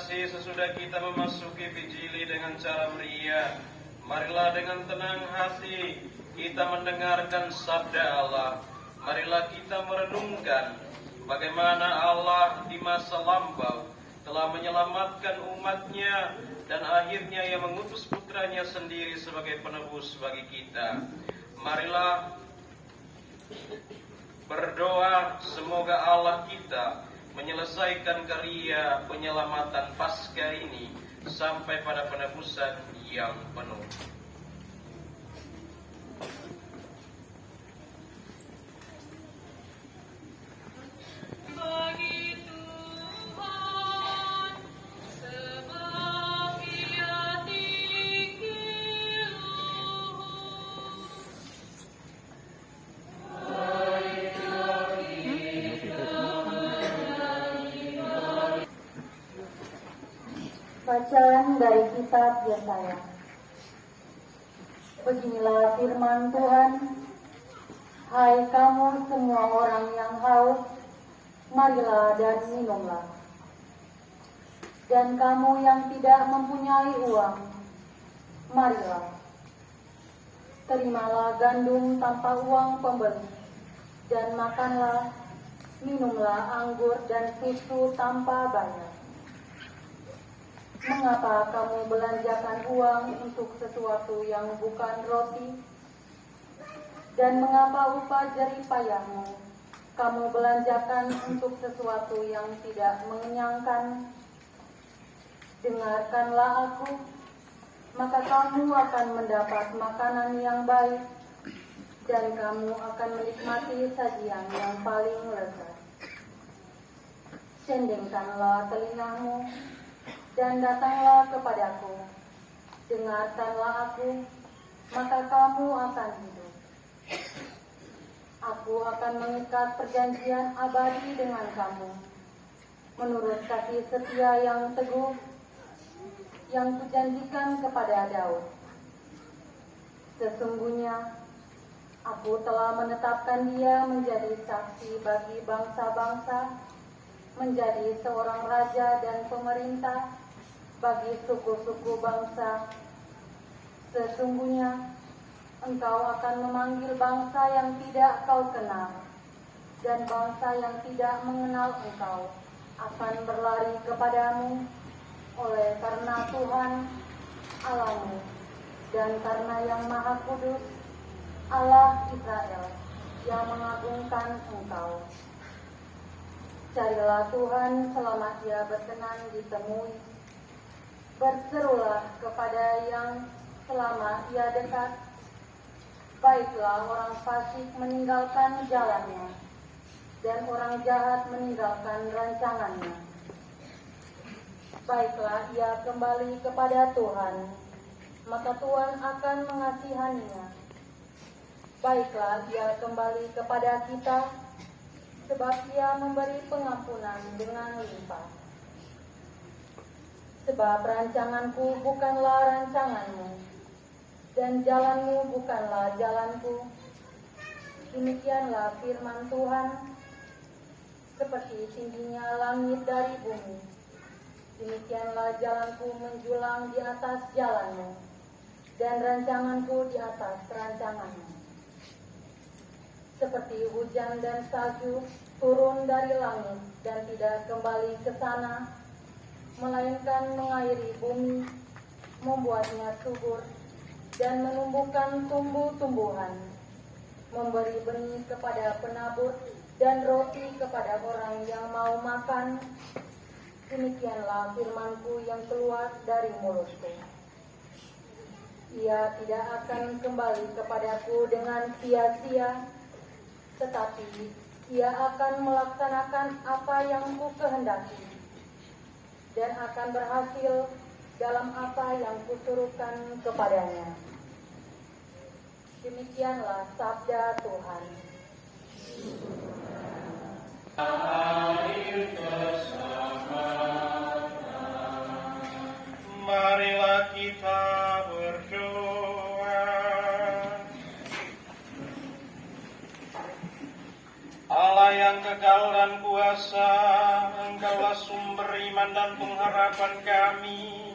kasih, sesudah kita memasuki Bijili dengan cara meriah, marilah dengan tenang hati kita mendengarkan sabda Allah. Marilah kita merenungkan bagaimana Allah di masa lampau telah menyelamatkan umatnya dan akhirnya Ia mengutus putranya sendiri sebagai penebus bagi kita. Marilah berdoa semoga Allah kita menyelesaikan karya penyelamatan Paskah ini sampai pada penebusan yang penuh. Bacaan dari kitab Yesaya. Beginilah firman Tuhan, hai kamu semua orang yang haus, marilah dan minumlah. Dan kamu yang tidak mempunyai uang, marilah. Terimalah gandum tanpa uang pembeli, dan makanlah, minumlah anggur dan susu tanpa bayar. Mengapa kamu belanjakan uang untuk sesuatu yang bukan roti? Dan mengapa upah jerih payahmu kamu belanjakan untuk sesuatu yang tidak mengenyangkan? Dengarkanlah aku, maka kamu akan mendapat makanan yang baik, dan kamu akan menikmati sajian yang paling lezat. Sendengkanlah telingamu, dan datanglah kepadaku, dengarkanlah aku, maka kamu akan hidup. Aku akan mengikat perjanjian abadi dengan kamu, menurut kasih setia yang teguh, yang kujanjikan kepada Daud. Sesungguhnya, aku telah menetapkan dia menjadi saksi bagi bangsa-bangsa, menjadi seorang raja dan pemerintah bagi suku-suku bangsa. Sesungguhnya engkau akan memanggil bangsa yang tidak kau kenal, dan bangsa yang tidak mengenal engkau akan berlari kepadamu, oleh karena Tuhan Allahmu dan karena yang Maha Kudus Allah Israel yang mengagungkan engkau. Carilah Tuhan selama Ia berkenan ditemui. Berserulah kepada yang selama Ia dekat. Baiklah orang fasik meninggalkan jalannya, dan orang jahat meninggalkan rancangannya. Baiklah ia kembali kepada Tuhan, maka Tuhan akan mengasihaninya. Baiklah ia kembali kepada kita, sebab Ia memberi pengampunan dengan limpah. Sebab rancanganku bukanlah rancanganmu, dan jalanmu bukanlah jalanku. Demikianlah firman Tuhan, seperti tingginya langit dari bumi, demikianlah jalanku menjulang di atas jalanmu, dan rancanganku di atas rancanganmu. Seperti hujan dan salju turun dari langit dan tidak kembali ke sana, melainkan mengairi bumi, membuatnya subur, dan menumbuhkan tumbuh-tumbuhan, memberi benih kepada penabur, dan roti kepada orang yang mau makan. Demikianlah firman-Ku yang keluar dari mulut-Ku. Ia tidak akan kembali kepadaku dengan sia-sia, tetapi Ia akan melaksanakan apa yang Ku kehendaki, dan akan berhasil dalam apa yang Kusuruhkan kepadanya. Demikianlah sabda Tuhan. Marilah kita berdoa. Allah yang yang kekal dan kuasa, Engkaulah sumber iman dan pengharapan kami,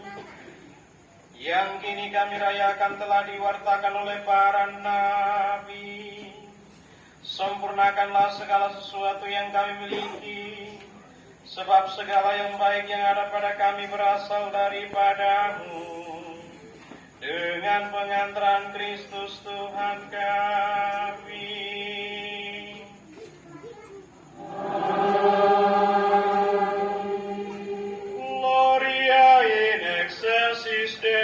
yang kini kami rayakan telah diwartakan oleh para nabi. Sempurnakanlah segala sesuatu yang kami miliki, sebab segala yang baik yang ada pada kami berasal daripada-Mu. Dengan pengantaran Kristus Tuhan kami. Gloria in excelsis Deo.